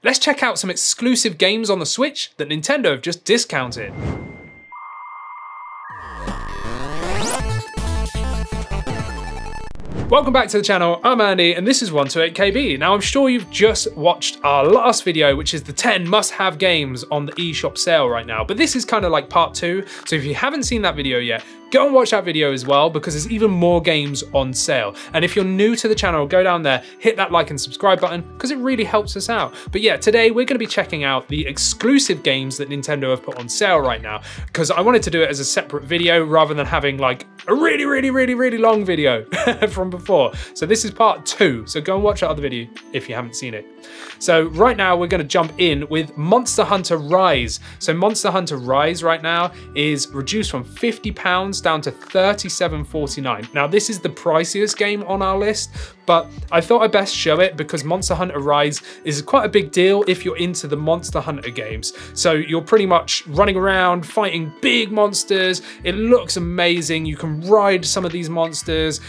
Let's check out some exclusive games on the Switch that Nintendo have just discounted. Welcome back to the channel, I'm Andy and this is 128KB. Now I'm sure you've just watched our last video, which is the 10 must-have games on the eShop sale right now, but this is kind of like part 2, so if you haven't seen that video yet, go and watch that video as well because there's even more games on sale. And if you're new to the channel, go down there, hit that like and subscribe button because it really helps us out. But yeah, today we're going to be checking out the exclusive games that Nintendo have put on sale right now because I wanted to do it as a separate video rather than having like a really long video from before. So this is part 2, so go and watch that other video if you haven't seen it. So right now we're going to jump in with Monster Hunter Rise. So Monster Hunter Rise right now is reduced from £50 down to $37.49. Now this is the priciest game on our list, but I thought I'd best show it because Monster Hunter Rise is quite a big deal if you're into the Monster Hunter games. So you're pretty much running around fighting big monsters. It looks amazing. You can ride some of these monsters.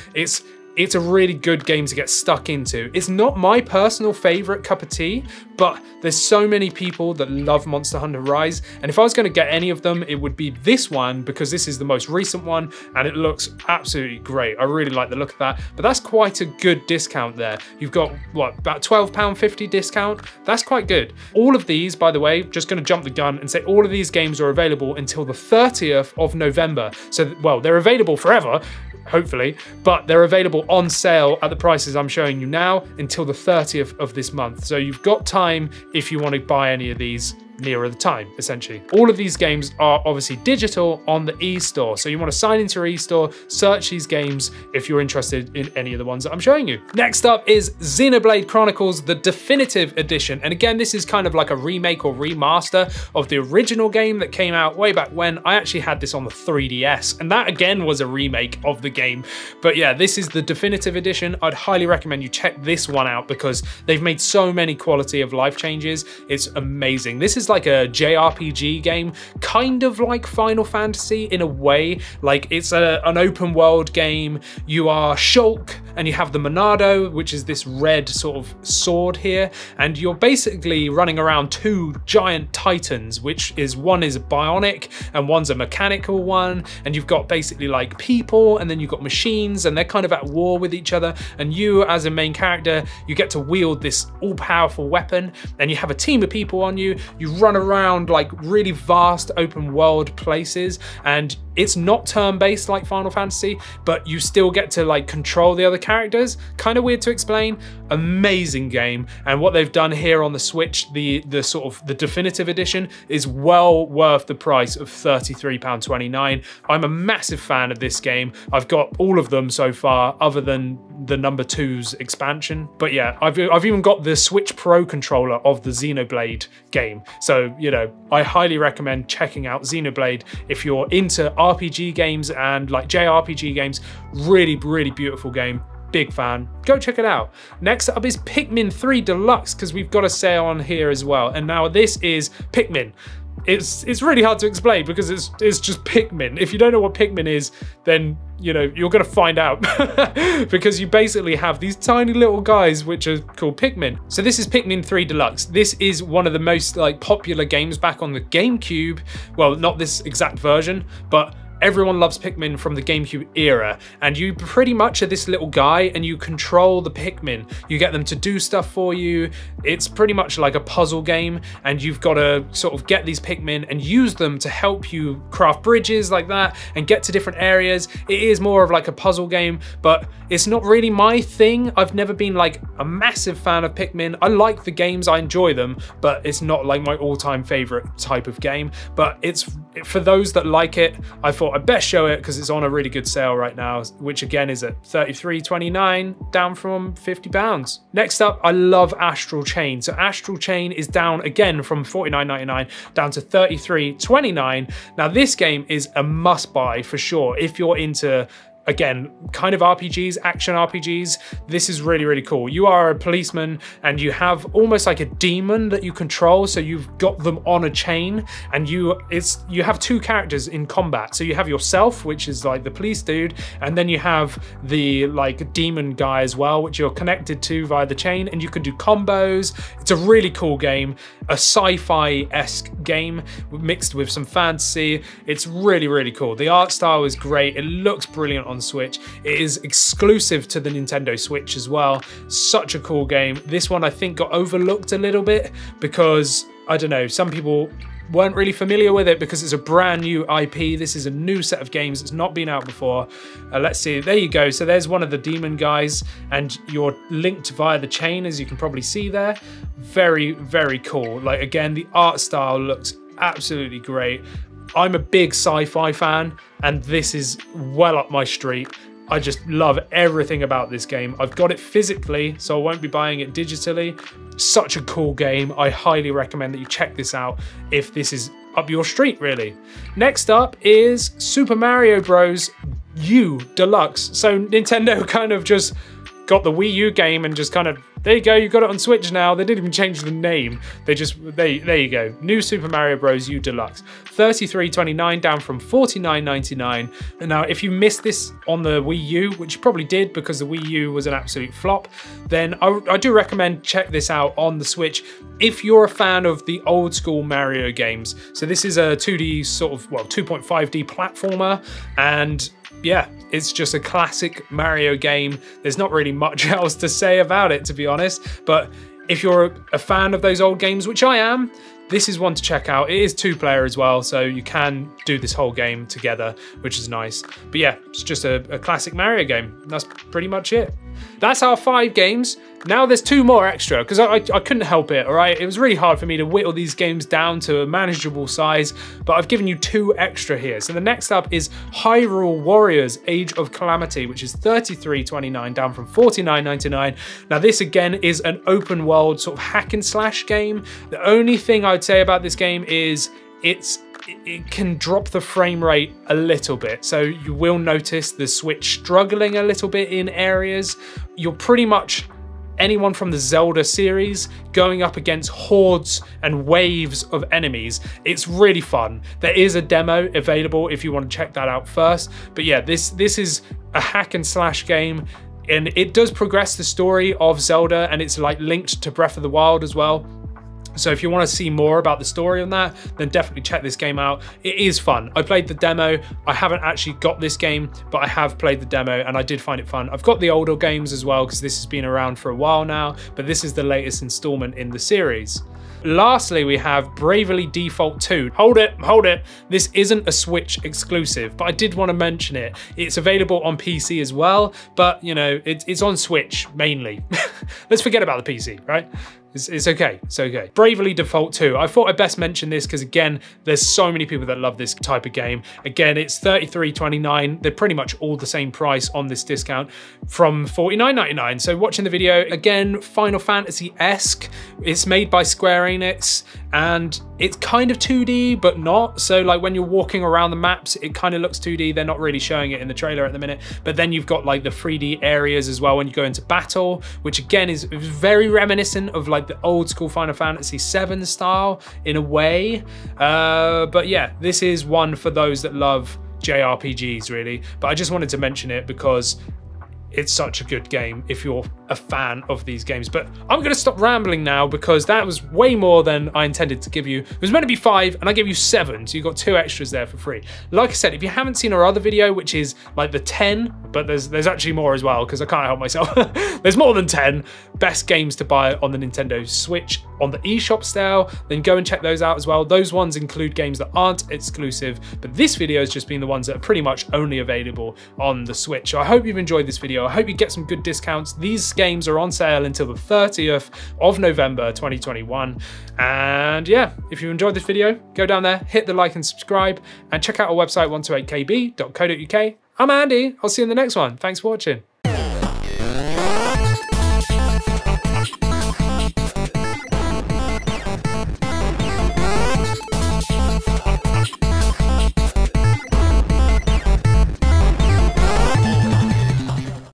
It's a really good game to get stuck into. It's not my personal favorite cup of tea, but there's so many people that love Monster Hunter Rise, and if I was going to get any of them, it would be this one because this is the most recent one and it looks absolutely great. I really like the look of that, but that's quite a good discount there. You've got, what, about £12.50 discount? That's quite good. All of these, by the way, just going to jump the gun and say all of these games are available until the 30th of November. So, well, they're available forever, hopefully, but they're available on sale at the prices I'm showing you now until the 30th of this month. So you've got time if you want to buy any of these nearer the time, essentially. All of these games are obviously digital on the eStore. So you want to sign into your eStore, search these games if you're interested in any of the ones that I'm showing you. Next up is Xenoblade Chronicles, the definitive edition. And again, this is kind of like a remake or remaster of the original game that came out way back when. I actually had this on the 3DS, and that again was a remake of the game. But yeah, this is the definitive edition. I'd highly recommend you check this one out because they've made so many quality of life changes. It's amazing. This is like a JRPG game, kind of like Final Fantasy in a way. Like it's an open world game. You are Shulk and you have the Monado, which is this red sort of sword here, and you're basically running around two giant titans, which is one is bionic and one's a mechanical one, and you've got basically like people and then you've got machines and they're kind of at war with each other, and you as a main character, you get to wield this all-powerful weapon and you have a team of people on you. You run around like really vast open world places, and it's not turn-based like Final Fantasy, but you still get to like control the other characters. Kind of weird to explain. Amazing game, and what they've done here on the Switch, the sort of the definitive edition, is well worth the price of £33.29. I'm a massive fan of this game. I've got all of them so far, other than the number 2's expansion. But yeah, I've even got the Switch Pro controller of the Xenoblade game. So, you know, I highly recommend checking out Xenoblade if you're into RPG games and like JRPG games. Really beautiful game. Big fan. Go check it out. Next up is Pikmin 3 Deluxe, because we've got a sale on here as well. And now this is Pikmin. It's really hard to explain because it's just Pikmin. If you don't know what Pikmin is, then you know you're gonna find out because you basically have these tiny little guys which are called Pikmin. So this is Pikmin 3 Deluxe. This is one of the most like popular games back on the GameCube. Well, not this exact version, but everyone loves Pikmin from the GameCube era, and you pretty much are this little guy and you control the Pikmin. You get them to do stuff for you. It's pretty much like a puzzle game, and you've got to sort of get these Pikmin and use them to help you craft bridges like that and get to different areas. It is more of like a puzzle game, but it's not really my thing. I've never been like a massive fan of Pikmin. I like the games, I enjoy them, but it's not like my all-time favorite type of game. But it's for those that like it, I thought I'd best show it because it's on a really good sale right now, which again is at $33.29, down from £50. Next up, I love Astral Chain. So Astral Chain is down again from $49.99 down to $33.29. Now this game is a must buy for sure if you're into again, kind of RPGs, action RPGs. This is really, really cool. You are a policeman and you have almost like a demon that you control. So you've got them on a chain, and you have two characters in combat. So you have yourself, which is like the police dude, and then you have the like demon guy as well, which you're connected to via the chain, and you can do combos. It's a really cool game, a sci-fi-esque game mixed with some fantasy. It's really, really cool. The art style is great. It looks brilliant on Switch. It is exclusive to the Nintendo Switch as well. Such a cool game. This one I think got overlooked a little bit because, I don't know, some people weren't really familiar with it because it's a brand new IP. This is a new set of games that's not been out before. Let's see, there you go. So there's one of the demon guys and you're linked via the chain, as you can probably see there. Very, very cool. Like, again, the art style looks absolutely great. I'm a big sci-fi fan and this is well up my street. I just love everything about this game. I've got it physically, so I won't be buying it digitally. Such a cool game. I highly recommend that you check this out if this is up your street, really. Next up is Super Mario Bros. U Deluxe. So Nintendo kind of just got the Wii U game and just kind of, there you go, you got it on Switch now. They didn't even change the name. They just, there you go. New Super Mario Bros. U Deluxe. $33.29 down from $49.99. And now if you missed this on the Wii U, which you probably did because the Wii U was an absolute flop, then I do recommend check this out on the Switch if you're a fan of the old school Mario games. So this is a 2D sort of, well, 2.5D platformer, and yeah, it's just a classic Mario game. There's not really much else to say about it, to be honest. But if you're a fan of those old games, which I am, this is one to check out. It is 2-player as well, so you can do this whole game together, which is nice. But yeah, it's just a classic Mario game. That's pretty much it. That's our 5 games. Now there's 2 more extra, because I couldn't help it, all right? It was really hard for me to whittle these games down to a manageable size, but I've given you 2 extra here. So the next up is Hyrule Warriors Age of Calamity, which is $33.29 down from $49.99. Now this again is an open world sort of hack and slash game. The only thing I'd say about this game is it can drop the frame rate a little bit. So you will notice the Switch struggling a little bit in areas. You're pretty much anyone from the Zelda series going up against hordes and waves of enemies. It's really fun. There is a demo available if you want to check that out first. But yeah, this is a hack and slash game, and it does progress the story of Zelda, and it's like linked to Breath of the Wild as well. So if you want to see more about the story on that, then definitely check this game out. It is fun. I played the demo. I haven't actually got this game, but I have played the demo and I did find it fun. I've got the older games as well because this has been around for a while now, but this is the latest installment in the series. Lastly, we have Bravely Default 2. Hold it. This isn't a Switch exclusive, but I did want to mention it. It's available on PC as well, but you know, it's on Switch mainly. Let's forget about the PC, right? It's okay, it's okay. Bravely Default 2. I thought I'd best mention this because again, there's so many people that love this type of game. Again, it's $33.29. They're pretty much all the same price on this discount from $49.99. So watching the video, again, Final Fantasy-esque. It's made by Square Enix and it's kind of 2D, but not. So like when you're walking around the maps, it kind of looks 2D. They're not really showing it in the trailer at the minute, but then you've got like the 3D areas as well when you go into battle, which again is very reminiscent of like the old school Final Fantasy VII style in a way. But yeah, this is one for those that love JRPGs really. But I just wanted to mention it because it's such a good game if you're a fan of these games. But I'm going to stop rambling now because that was way more than I intended to give you. It was meant to be 5 and I gave you 7, so you got 2 extras there for free. Like I said, if you haven't seen our other video, which is like the 10, but there's actually more as well because I can't help myself. There's more than 10 best games to buy on the Nintendo Switch on the eShop style, then go and check those out as well. Those ones include games that aren't exclusive, but this video has just been the ones that are pretty much only available on the Switch. So I hope you've enjoyed this video. I hope you get some good discounts. These games are on sale until the 30th of November 2021. And yeah, if you enjoyed this video, go down there, hit the like and subscribe, and check out our website 128kb.co.uk. I'm Andy. I'll see you in the next one. Thanks for watching.